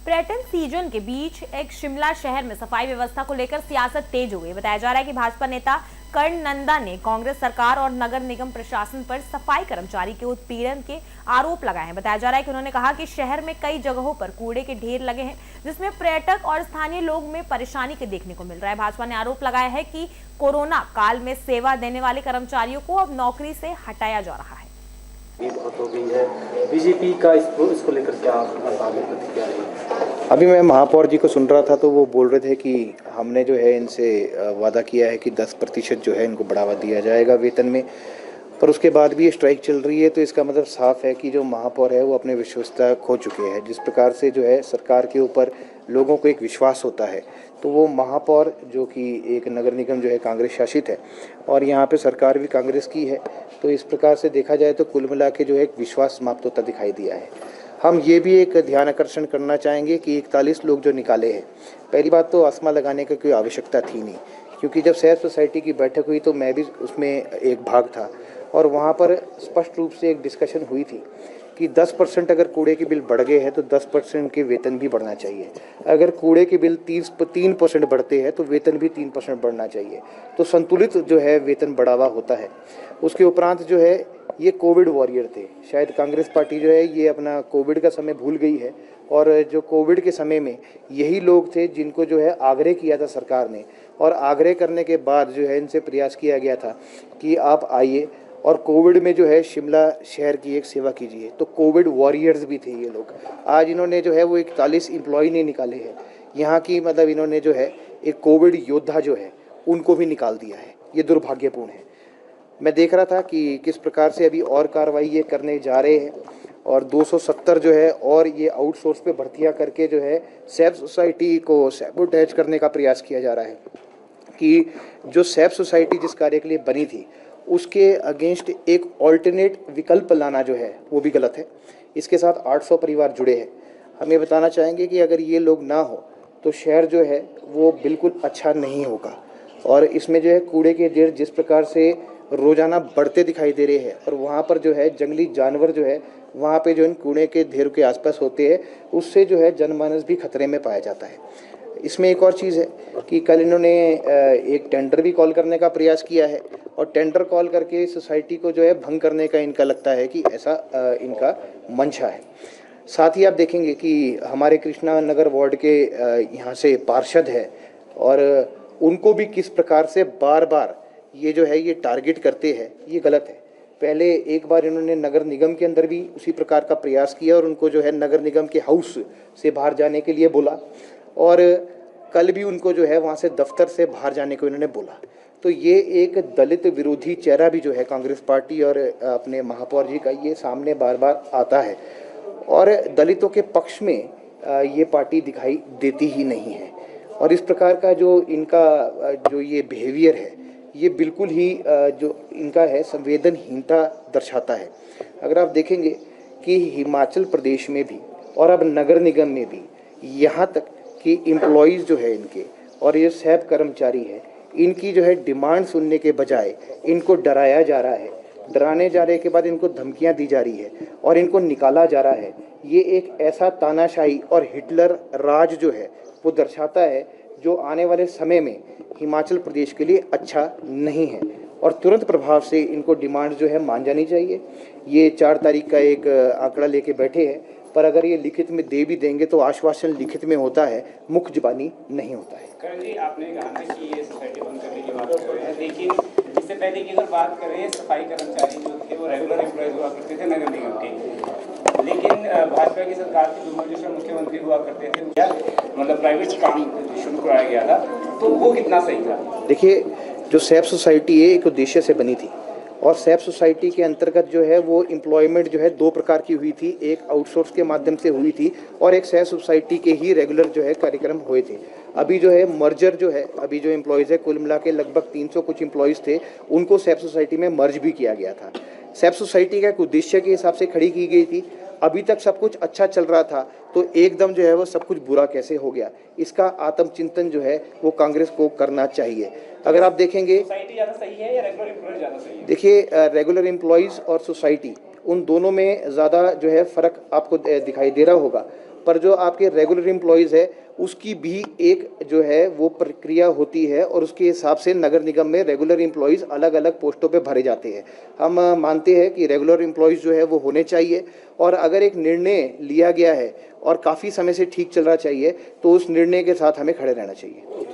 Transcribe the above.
पर्यटन सीजन के बीच एक शिमला शहर में सफाई व्यवस्था को लेकर सियासत तेज हो गई। बताया जा रहा है कि भाजपा नेता कर्ण नंदा ने कांग्रेस सरकार और नगर निगम प्रशासन पर सफाई कर्मचारी के उत्पीड़न के आरोप लगाए हैं। बताया जा रहा है कि उन्होंने कहा कि शहर में कई जगहों पर कूड़े के ढेर लगे हैं, जिसमें पर्यटक और स्थानीय लोग में परेशानी के देखने को मिल रहा है। भाजपा ने आरोप लगाया है कि कोरोना काल में सेवा देने वाले कर्मचारियों को अब नौकरी से हटाया जा रहा है। बहुत हो गई है बीजेपी का इसको लेकर क्या आगे प्रतिक्रिया रही? अभी मैं महापौर जी को सुन रहा था तो वो बोल रहे थे कि हमने जो है इनसे वादा किया है कि 10% जो है इनको बढ़ावा दिया जाएगा वेतन में, पर उसके बाद भी ये स्ट्राइक चल रही है। तो इसका मतलब साफ है कि जो महापौर है वो अपने विश्वसनीयता खो चुके हैं। जिस प्रकार से जो है सरकार के ऊपर लोगों को एक विश्वास होता है, तो वो महापौर जो कि एक नगर निगम जो है कांग्रेस शासित है और यहाँ पे सरकार भी कांग्रेस की है, तो इस प्रकार से देखा जाए तो कुल मिला के जो है एक विश्वास समाप्त होता दिखाई दिया है। हम ये भी एक ध्यान आकर्षण करना चाहेंगे कि 41 लोग जो निकाले हैं, पहली बात तो आसमा लगाने की कोई आवश्यकता थी नहीं, क्योंकि जब शहर सोसाइटी की बैठक हुई तो मैं भी उसमें एक भाग था और वहाँ पर स्पष्ट रूप से एक डिस्कशन हुई थी कि 10% अगर कूड़े के बिल बढ़ गए हैं तो 10% के वेतन भी बढ़ना चाहिए। अगर कूड़े के बिल 3% बढ़ते हैं तो वेतन भी 3% बढ़ना चाहिए, तो संतुलित जो है वेतन बढ़ावा होता है। उसके उपरांत जो है ये कोविड वॉरियर थे, शायद कांग्रेस पार्टी जो है ये अपना कोविड का समय भूल गई है और जो कोविड के समय में यही लोग थे जिनको जो है आग्रह किया था सरकार ने, और आग्रह करने के बाद जो है इनसे प्रयास किया गया था कि आप आइए और कोविड में जो है शिमला शहर की एक सेवा कीजिए। तो कोविड वॉरियर्स भी थे ये लोग। आज इन्होंने जो है वो 41 एम्प्लॉय नहीं निकाले हैं यहाँ की, मतलब इन्होंने जो है एक कोविड योद्धा जो है उनको भी निकाल दिया है। ये दुर्भाग्यपूर्ण है। मैं देख रहा था कि किस प्रकार से अभी और कार्रवाई ये करने जा रहे हैं और 270 जो है और ये आउटसोर्स पे भर्तियां करके जो है सेफ सोसाइटी को सैबोटेज करने का प्रयास किया जा रहा है कि जो सेफ सोसाइटी जिस कार्य के लिए बनी थी उसके अगेंस्ट एक ऑल्टरनेट विकल्प लाना जो है वो भी गलत है। इसके साथ 800 परिवार जुड़े हैं। हम ये बताना चाहेंगे कि अगर ये लोग ना हो तो शहर जो है वो बिल्कुल अच्छा नहीं होगा। और इसमें जो है कूड़े के ढेर जिस प्रकार से रोज़ाना बढ़ते दिखाई दे रहे हैं और वहाँ पर जो है जंगली जानवर जो है वहाँ पे जो इन कूड़े के ढेर के आसपास होते हैं, उससे जो है जनमानस भी खतरे में पाया जाता है। इसमें एक और चीज़ है कि कल इन्होंने एक टेंडर भी कॉल करने का प्रयास किया है और टेंडर कॉल करके सोसाइटी को जो है भंग करने का इनका लगता है कि ऐसा इनका मंशा है। साथ ही आप देखेंगे कि हमारे कृष्णा नगर वार्ड के यहाँ से पार्षद है और उनको भी किस प्रकार से बार बार ये जो है ये टारगेट करते हैं, ये गलत है। पहले एक बार इन्होंने नगर निगम के अंदर भी उसी प्रकार का प्रयास किया और उनको जो है नगर निगम के हाउस से बाहर जाने के लिए बोला और कल भी उनको जो है वहाँ से दफ्तर से बाहर जाने को इन्होंने बोला। तो ये एक दलित विरोधी चेहरा भी जो है कांग्रेस पार्टी और अपने महापौर जी का ये सामने बार बार आता है और दलितों के पक्ष में ये पार्टी दिखाई देती ही नहीं है। और इस प्रकार का जो इनका जो ये बिहेवियर है ये बिल्कुल ही जो इनका है संवेदनहीनता दर्शाता है। अगर आप देखेंगे कि हिमाचल प्रदेश में भी और अब नगर निगम में भी यहाँ तक कि एम्प्लॉयज़ जो है इनके और ये सैब कर्मचारी है, इनकी जो है डिमांड सुनने के बजाय इनको डराया जा रहा है। डराने जाने के बाद इनको धमकियां दी जा रही है और इनको निकाला जा रहा है। ये एक ऐसा तानाशाही और हिटलर राज जो है वो दर्शाता है जो आने वाले समय में हिमाचल प्रदेश के लिए अच्छा नहीं है और तुरंत प्रभाव से इनको डिमांड जो है मान जानी चाहिए। ये 4 तारीख का एक आंकड़ा लेके बैठे हैं, पर अगर ये लिखित में दे भी देंगे तो आश्वासन लिखित में होता है, मुख्य जुबानी नहीं होता है। करण जी, आपने कहा था कि ये सोसाइटी बंद करने की बात कर रहे हैं, लेकिन इससे पहले की अगर बात करें सफाई कर्मचारी जो थे वो रेगुलर एम्प्लॉयज हुआ करते थे नगर निगम के, लेकिन भाजपा की सरकार की दूरदर्शी मुख्यमंत्री हुआ करते थे, मतलब प्राइवेट काम शुरू कराया गया था, तो वो कितना सही था? देखिए, जो सेफ सोसाइटी है एक उद्देश्य से बनी थी और सेफ सोसाइटी के अंतर्गत जो है वो एम्प्लॉयमेंट जो है 2 प्रकार की हुई थी। एक आउटसोर्स के माध्यम से हुई थी और एक सेफ सोसाइटी के ही रेगुलर जो है कार्यक्रम हुए थे। अभी जो है मर्जर जो है, अभी जो एम्प्लॉयज़ है कुल मिला के लगभग 300 कुछ एम्प्लॉयज़ थे, उनको सेफ सोसाइटी में मर्ज भी किया गया था। सेफ सोसाइटी का एक उद्देश्य के हिसाब से खड़ी की गई थी। अभी तक सब कुछ अच्छा चल रहा था तो एकदम जो है वो सब कुछ बुरा कैसे हो गया, इसका आत्मचिंतन जो है वो कांग्रेस को करना चाहिए। अगर आप देखेंगे सोसाइटी ज़्यादा सही है या रेगुलर एम्प्लॉयज ज़्यादा सही है? देखिए, रेगुलर एम्प्लॉयज़ और सोसाइटी उन दोनों में ज़्यादा जो है फ़र्क आपको दिखाई दे रहा होगा। पर जो आपके रेगुलर एम्प्लॉयज़ है उसकी भी एक जो है वो प्रक्रिया होती है और उसके हिसाब से नगर निगम में रेगुलर एम्प्लॉयज़ अलग अलग पोस्टों पे भरे जाते हैं। हम मानते हैं कि रेगुलर एम्प्लॉयज़ जो है वो होने चाहिए और अगर एक निर्णय लिया गया है और काफ़ी समय से ठीक चल रहा चाहिए तो उस निर्णय के साथ हमें खड़े रहना चाहिए।